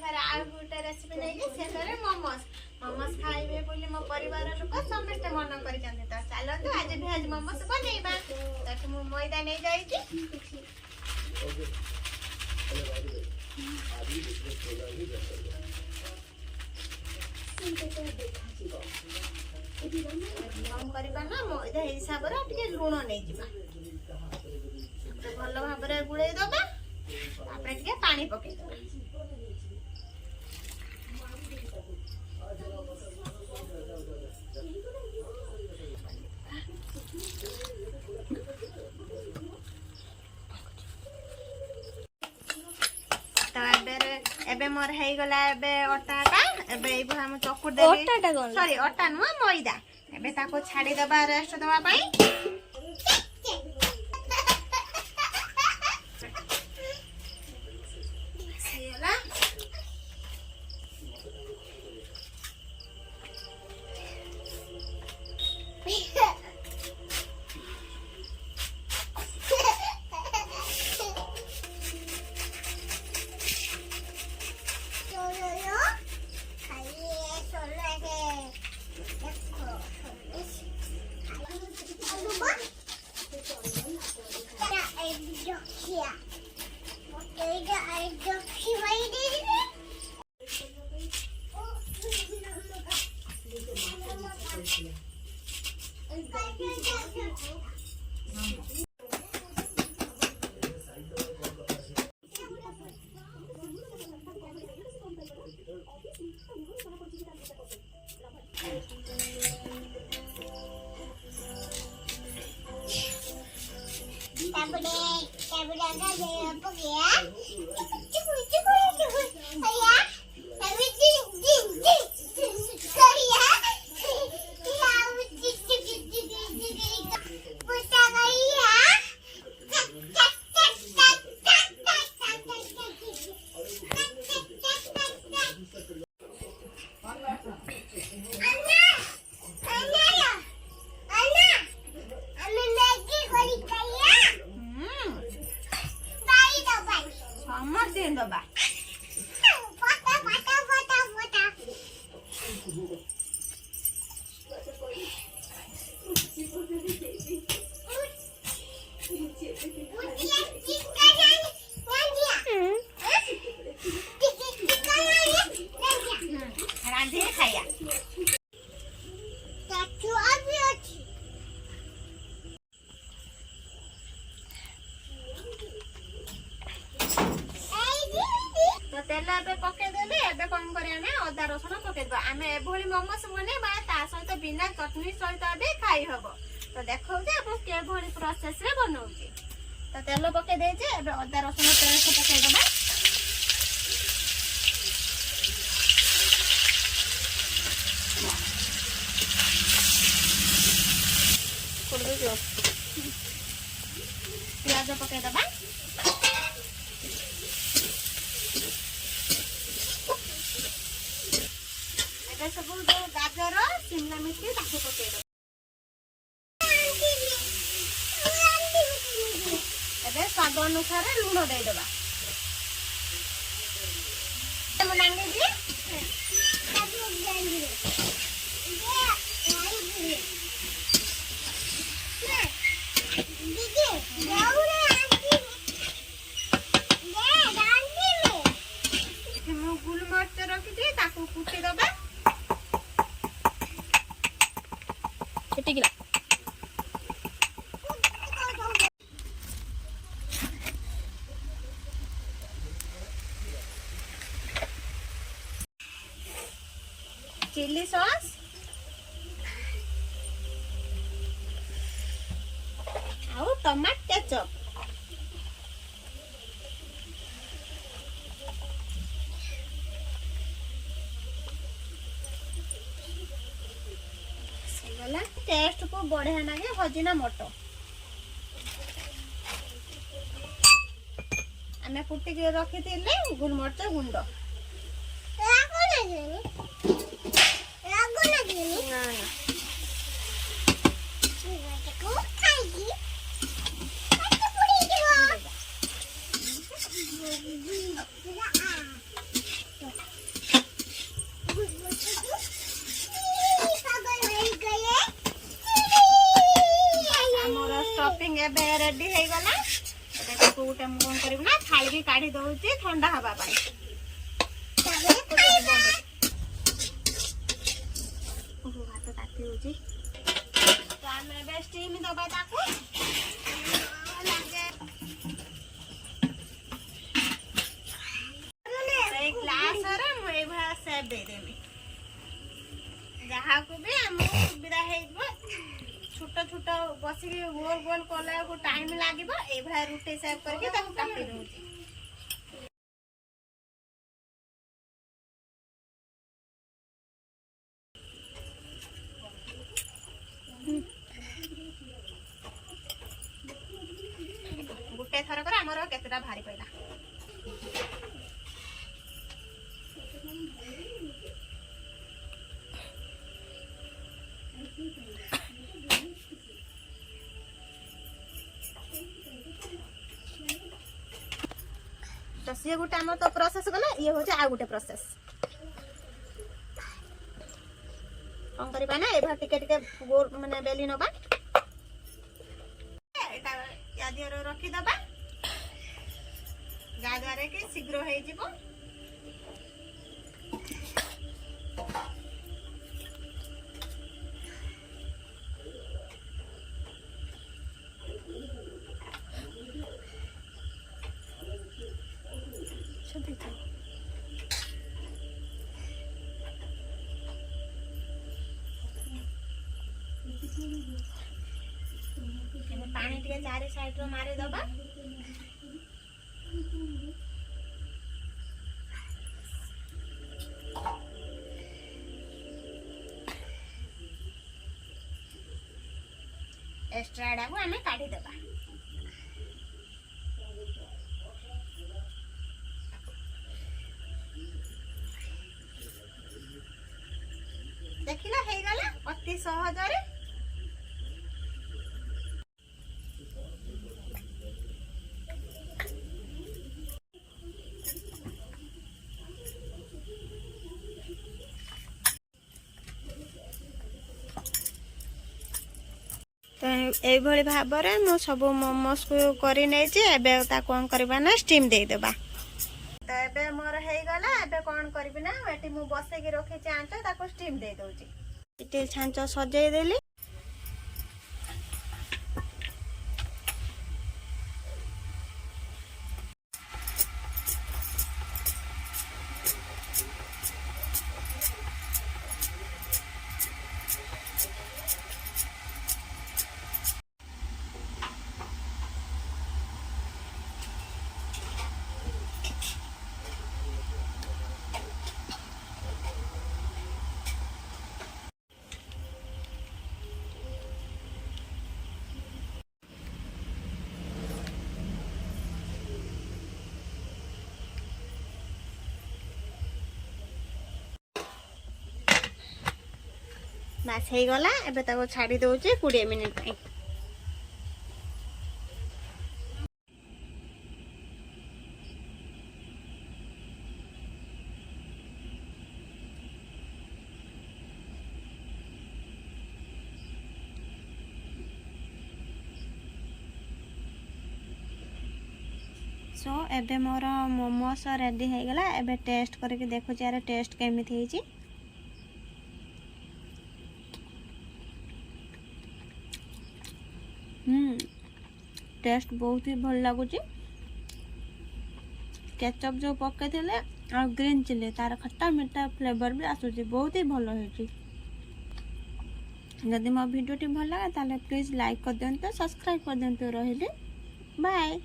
ଥରେ ଆଉ ଗୋଟେ ରେସିପି ନେଇକି ସେଥିରେ ମୋମୋସ୍ ମୋମୋସ୍ ଖାଇବେ ବୋଲି ମୋ ପରିବାର ଲୋକ ସମସ୍ତେ ମନ କରିଛନ୍ତି। ତ ଚାଲନ୍ତୁ ଆଜି ଭେଜ ମୋମୋସ୍ ବନେଇବା। ତାକୁ ମୁଁ ମଇଦା ନେଇଯାଇଛି। କଣ କରିବା ନା ମଇଦା ହିସାବରେ ଟିକେ ଲୁଣ ନେଇଯିବା। ଭଲ ଭାବରେ ଗୁଳେଇ ଦବା। ତାପରେ ଟିକେ ପାଣି ପକେଇଦବା। तो एबे मोर हेई गला एबे अटाटा एबे एई भला हम चकुर देबे अटाटा कोन सॉरी अटा नुवा मैदा एबे ताको छाडी दबा रेस्ट दबा पई सेला तेल एबे पकेदेले एबे कौन करिया ना अदा रसुण पकेदबा आमे एभली मोमोस बनेबा ता सहित बिना चटनी सहित भी खाई हबो। तो देखौ जे आपण के भली प्रोसेस रे बनौची। तो तेल पके देजे एबे अदा रसुण पेस्ट पकेदबा। कोडबे जो प्याज पकेदबा। सब गाजर शिमला मिर्च ताकू पकेद एबे स्वाद अनुसार लूण दे देबा मुनांगे जी गुल मर्च रखी दे ताकू कुटी दबा चिली सॉस और टमाटो केचप टेस्ट को बढ़िया लगे भजिना मटो आम कुटिक रखी थी गुलमर्च गुंड गोटे मु कौन करी ना थाली की काढ़ी दउची ठंडा हवा पाई ओहो हाथ ताती होची तो आमे बे स्टीम दबा ताको लागे एक ग्लास रे मु ए भा सेप दे देमी जहाँ को भी हम सुविधा है छोटा छोटा बस गोल गोल कला को टाइम लगे ये रुटे सेव करके काटी दूसरी गोटे थर कर आमर केतेटा भारी पड़ा तो सी गोटे आम तो प्रोसेस गला ये हूँ आ गोटे प्रोसेस कौन करवा ना ये टिके टिके गोल माने बेली नबा या दिहर रखी दबा जाद्वारा कि शीघ्र हो जिवो पानी टिके चारि साइड रो मारी दबा एक्स्ट्रा डाको हमें काढ़ी दबा देखिला हे गला अति सहज रे तो ये भाव में मु सब मोमोस को करी कौन करवा ना स्टीम दे देबा तो एबे मोर हे गला एबे कौन करबी ना एटी मु बसे की रखी चांच ताको स्टीम दे दोची इटे छांच सजाई देली बास हो गला एबे ताको छाड़ी दोचे 20 मिनिट पे सो एबे मोर मोमोस रेडी हो गला एबे टेस्ट करके देखो यार टेस्ट केमिति हेची टेस्ट बहुत ही भल लगुच केचप जो पके थे और ग्रीन चिली तार खट्टा मीठा फ्लेवर भी आसूची बहुत ही भल होती जदि मो वीडियो भल लगे ताले प्लीज लाइक कर दियंतु सब्सक्राइब कर दियंतु रहिले बाय।